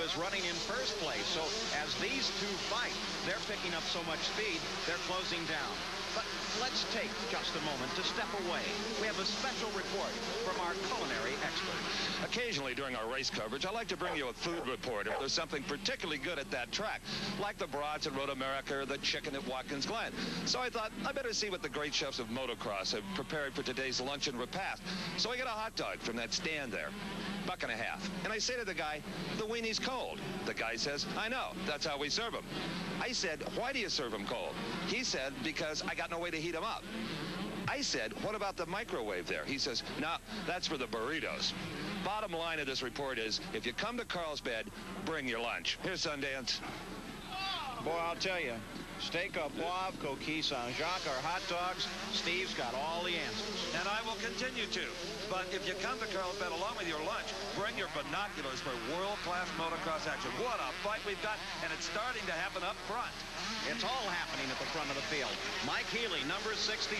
is running in first place. So as these two fight, they're picking up so much speed, they're closing down. But let's take just a moment to step away. We have a special report from our culinary experts. Occasionally during our race coverage, I like to bring you a food report if there's something particularly good at that track, like the brats at Road America or the chicken at Watkins Glen. So I thought I better see what the great chefs of motocross have prepared for today's lunch and repast. So I get a hot dog from that stand there, $1.50. And I say to the guy, the weenie's cold. The guy says, I know, that's how we serve them. I said, why do you serve them cold? He said, because I got no way to heat them up. I said, what about the microwave there? He says, no, that's for the burritos. Bottom line of this report is, if you come to Carlsbad, bring your lunch. Here's Sundance. Boy, I'll tell you, steak au poivre, coquille Saint-Jacques, our hot dogs, Steve's got all the answers. And I will continue to. But if you come to Carlsbad along with your lunch, bring your binoculars for world-class motocross action. What a fight we've got, and it's starting to happen up front. It's all happening at the front of the field. Mike Healey, number 66,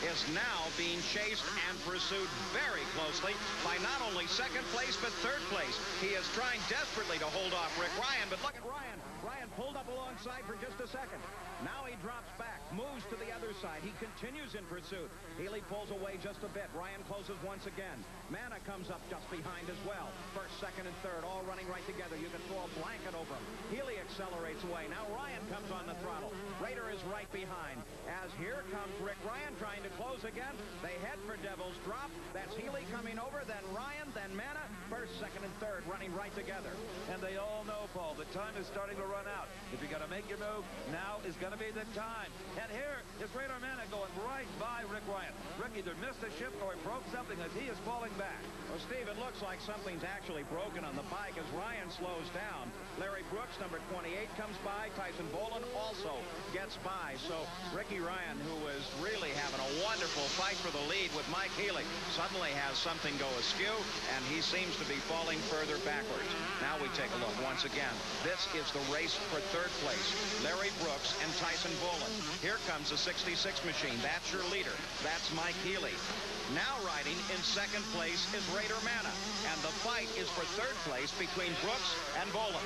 is now being chased and pursued very closely by not only second place, but third place. He is trying desperately to hold off Rick Ryan, but look at Ryan. Ryan pulled up alongside for just a second. Now he drops back, moves to the other side. He continues in pursuit. Healey pulls away just a bit. Ryan closes once again. Manneh comes up just behind as well. First, second, and third, all running right together. You can throw a blanket over him. Healey accelerates away. Now Ryan comes on the throttle. RADER is right behind. As here comes Rick Ryan trying to close again. They head for Devil's Drop. That's Healey coming over, then Ryan, then Manneh. First, second, and third running right together. And they all know, Paul, the time is starting to run out. If you got to make your move, now is going to be the time. And here is RADER Manneh going right by Rick Ryan. Rick either missed a shift or he broke something as he is falling back. Well, Steve, it looks like something's actually broken on the bike as Ryan slows down. Larry Brooks, number 28, comes by. Tyson Boland also gets by. So Ricky Ryan, who was really having a wonderful fight for the lead with Mike Healey, suddenly has something go askew, and he seems to be falling further backwards. Now we take a look once again. This is the race for third place. Larry Brooks and Tyson Boland. Here comes the 66 machine. That's your leader. That's Mike Healey. Now riding in second place is RADER Manneh. And the fight is for third place between Brooks and Boland.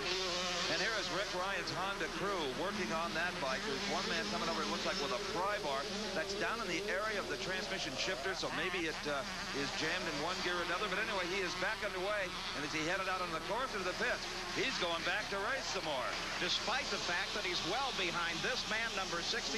And here is Rick Ryan's Honda crew working on that bike. There's one man coming over, it looks like, with a pry bar that's down in the area of the transmission shifter, so maybe it is jammed in one gear or another. But anyway, he is back underway, and as he headed out on the course into the pits, he's going back to race some more. Despite the fact that he's well behind this man, number 66,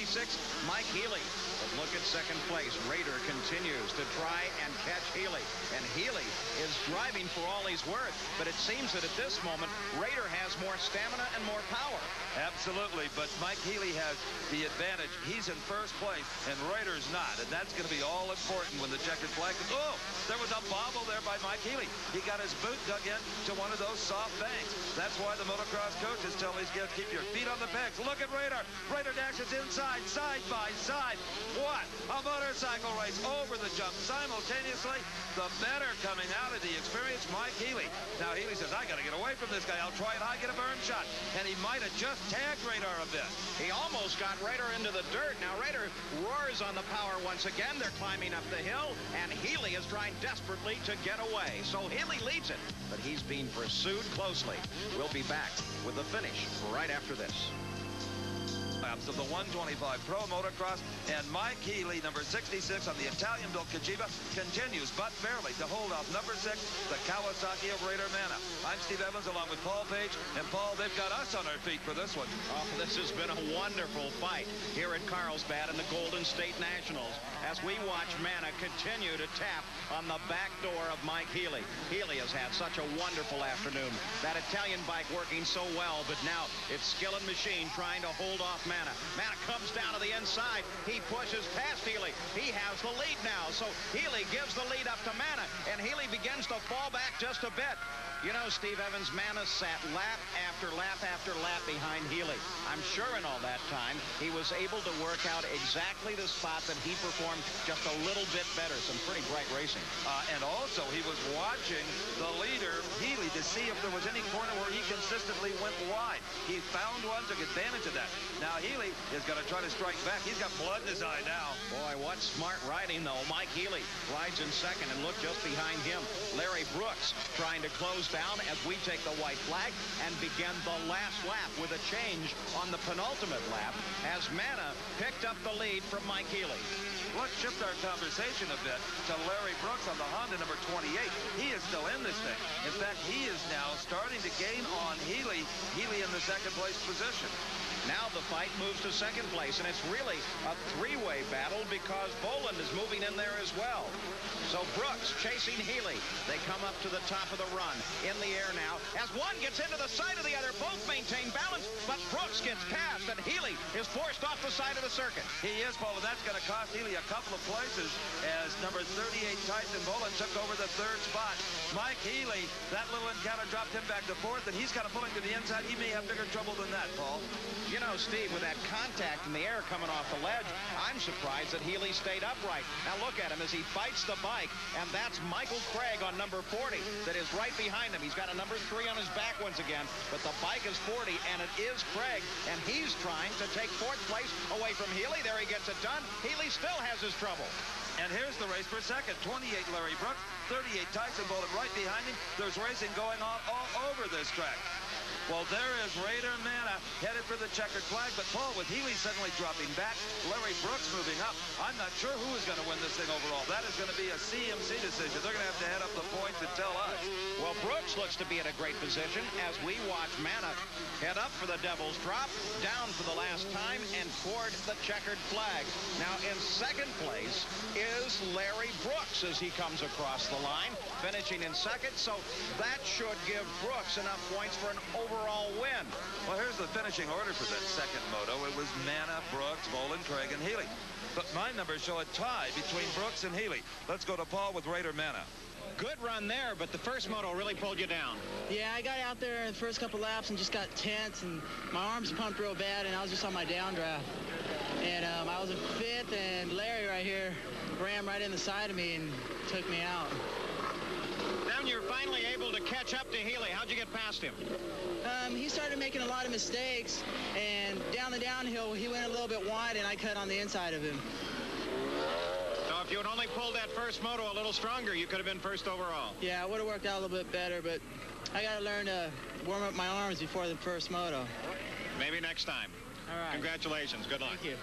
Mike Healey. But look at second place. RADER continues to try and catch Healey. And Healey is driving for all he's worth. But it seems that at this moment, RADER has more stamina and more power. Absolutely, but Mike Healey has the advantage. He's in first place, and RADER's not. And that's going to be all important when the checkered flag is... Oh, there was a bobble there by Mike Healey. He got his boot dug in to one of those soft banks. That's why the motocross coaches tell these guys, keep your feet on the pegs. Look at RADER. RADER dashes inside, side by side. What? A motorcycle race over the jump simultaneously. The better coming out of the experienced Mike Healey. Now Healey says, I got to get away from this guy. I'll try it high, get a burn shot. And he might have just tagged RADER a bit. He almost got RADER into the dirt. Now RADER roars on the power once again. They're climbing up the hill, and Healey is trying desperately to get away. So Healey leads it, but he's being pursued closely. We'll be back with the finish right after this. Laps of the 125 Pro Motocross, and Mike Healey, number 66 on the Italian-built Cagiva, continues but barely to hold off number 6, the Kawasaki of RADER Manneh. I'm Steve Evans along with Paul Page, and Paul, they've got us on our feet for this one. Oh, this has been a wonderful fight here at Carlsbad in the Golden State Nationals as we watch Manneh continue to tap on the back door of Mike Healey. Healey has had such a wonderful afternoon. That Italian bike working so well, but now it's skill and machine trying to hold off Manneh. Manneh comes down to the inside. He pushes past Healey. He has the lead now. So Healey gives the lead up to Manneh, and Healey begins to fall back just a bit. You know, Steve Evans, Manneh sat lap after lap after lap behind Healey. I'm sure in all that time, he was able to work out exactly the spot that he performed just a little bit better. Some pretty bright racing. And also, he was watching the leader, Healey, to see if there was any corner where he consistently went wide. He found one, took advantage of that. Now, Healey is going to try to strike back. He's got blood in his eye now. Boy, what smart riding, though. Mike Healey rides in second, and look just behind him, Larry Brooks trying to close down as we take the white flag and begin the last lap with a change on the penultimate lap as Manneh picked up the lead from Mike Healey. Let's shift our conversation a bit to Larry Brooks on the Honda number 28. He is still in this thing. In fact, he is now starting to gain on Healey. Healey in the second place position. Now the fight moves to second place, and it's really a three-way battle because Boland is moving in there as well. So Brooks chasing Healey. They come up to the top of the run. In the air now as one gets into the side of the other. Both maintain balance, but Brooks gets past, and Healey is forced off the side of the circuit. He is, Paul, and that's going to cost Healey a couple of places as number 38 Tyson Boland took over the third spot. Mike Healey, that little encounter dropped him back to fourth, and he's kind of pulling to the inside. He may have bigger trouble than that, Paul. You know, Steve, with that contact in the air coming off the ledge, I'm surprised that Healey stayed upright. Now look at him as he fights the bike, and that's Michael Craig on number 40 that is right behind him. He's got a number 3 on his back once again, but the bike is 40, and it is Craig, and he's trying to take fourth place away from Healey. There he gets it done. Healey still has his trouble. And here's the race for second. 28 Larry Brooks, 38 Tyson Boland right behind him. There's racing going on all over this track. Well, there is RADER Manneh headed for the checkered flag, but Paul, with Healey suddenly dropping back, Larry Brooks moving up, I'm not sure who is going to win this thing overall. That is going to be a CMC decision. They're going to have to head up the points and tell us. Well, Brooks looks to be in a great position as we watch Manneh head up for the Devil's Drop, down for the last time, and toward the checkered flag. Now, in second place is Larry Brooks as he comes across the line, finishing in second, so that should give Brooks enough points for an overall win. Well, here's the finishing order for that second moto. It was Manneh, Brooks, Boland, Craig, and Healey. But my numbers show a tie between Brooks and Healey. Let's go to Paul with RADER Manneh. Good run there, but the first moto really pulled you down. Yeah, I got out there in the first couple laps and just got tense, and my arms pumped real bad, and I was just on my downdraft. And I was in fifth, and Larry right here rammed right in the side of me and took me out. Then you're finally able to catch up to Healey. How'd you get past him? He started making a lot of mistakes, and down the downhill, he went a little bit wide, and I cut on the inside of him. So if you had only pulled that first moto a little stronger, you could have been first overall. Yeah, it would have worked out a little bit better, but I got to learn to warm up my arms before the first moto. Maybe next time. All right. Congratulations. Good luck. Thank you.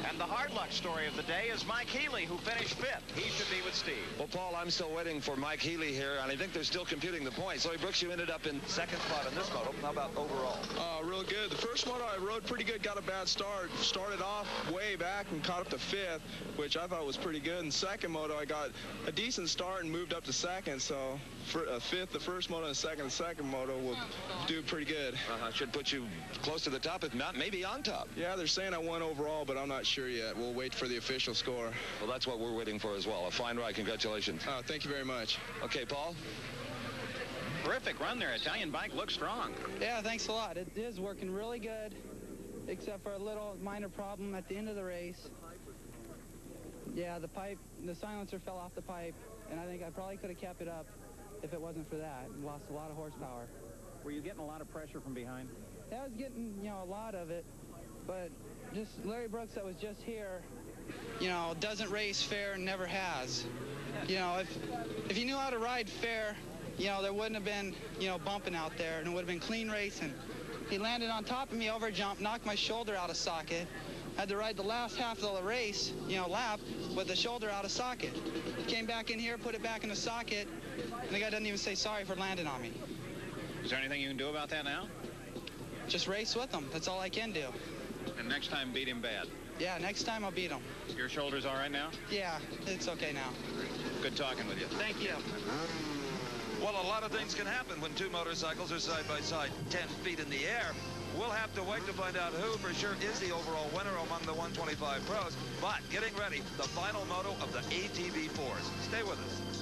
And the hard luck story of the day is Mike Healey, who finished fifth. He should be with Steve. Well, Paul, I'm still waiting for Mike Healey here, and I think they're still computing the points. Larry Brooks, you ended up in second spot in this moto. How about overall? Real good. The first moto I rode pretty good, got a bad start. Started off way back and caught up to fifth, which I thought was pretty good. In second moto, I got a decent start and moved up to second. So for fifth, the first moto, and the second moto will do pretty good. Should put you close to the top, if not maybe on top. Yeah, they're saying I won overall, but I'm not sure yet. We'll wait for the official score. Well, that's what we're waiting for as well. A fine ride. Congratulations. Thank you very much. Okay, Paul. Terrific run there. Italian bike looks strong. Yeah, thanks a lot. It is working really good, except for a little minor problem at the end of the race. Yeah, the silencer fell off the pipe, and I think I probably could have kept it up if it wasn't for that. Lost a lot of horsepower. Were you getting a lot of pressure from behind? Yeah, I was getting, a lot of it, but just Larry Brooks that was just here, doesn't race fair and never has. If he knew how to ride fair, there wouldn't have been, bumping out there, and it would have been clean racing. He landed on top of me, overjumped, knocked my shoulder out of socket. Had to ride the last half of the race, lap, with the shoulder out of socket. Came back in here, put it back in the socket, and the guy doesn't even say sorry for landing on me. Is there anything you can do about that now? Just race with him. That's all I can do. And next time, beat him bad. Yeah, next time I'll beat him. Your shoulder's all right now? Yeah, it's okay now. Good talking with you. Thank you. Well, a lot of things can happen when two motorcycles are side by side, 10 feet in the air. We'll have to wait to find out who for sure is the overall winner among the 125 pros. But getting ready, the final moto of the ATV4s. Stay with us.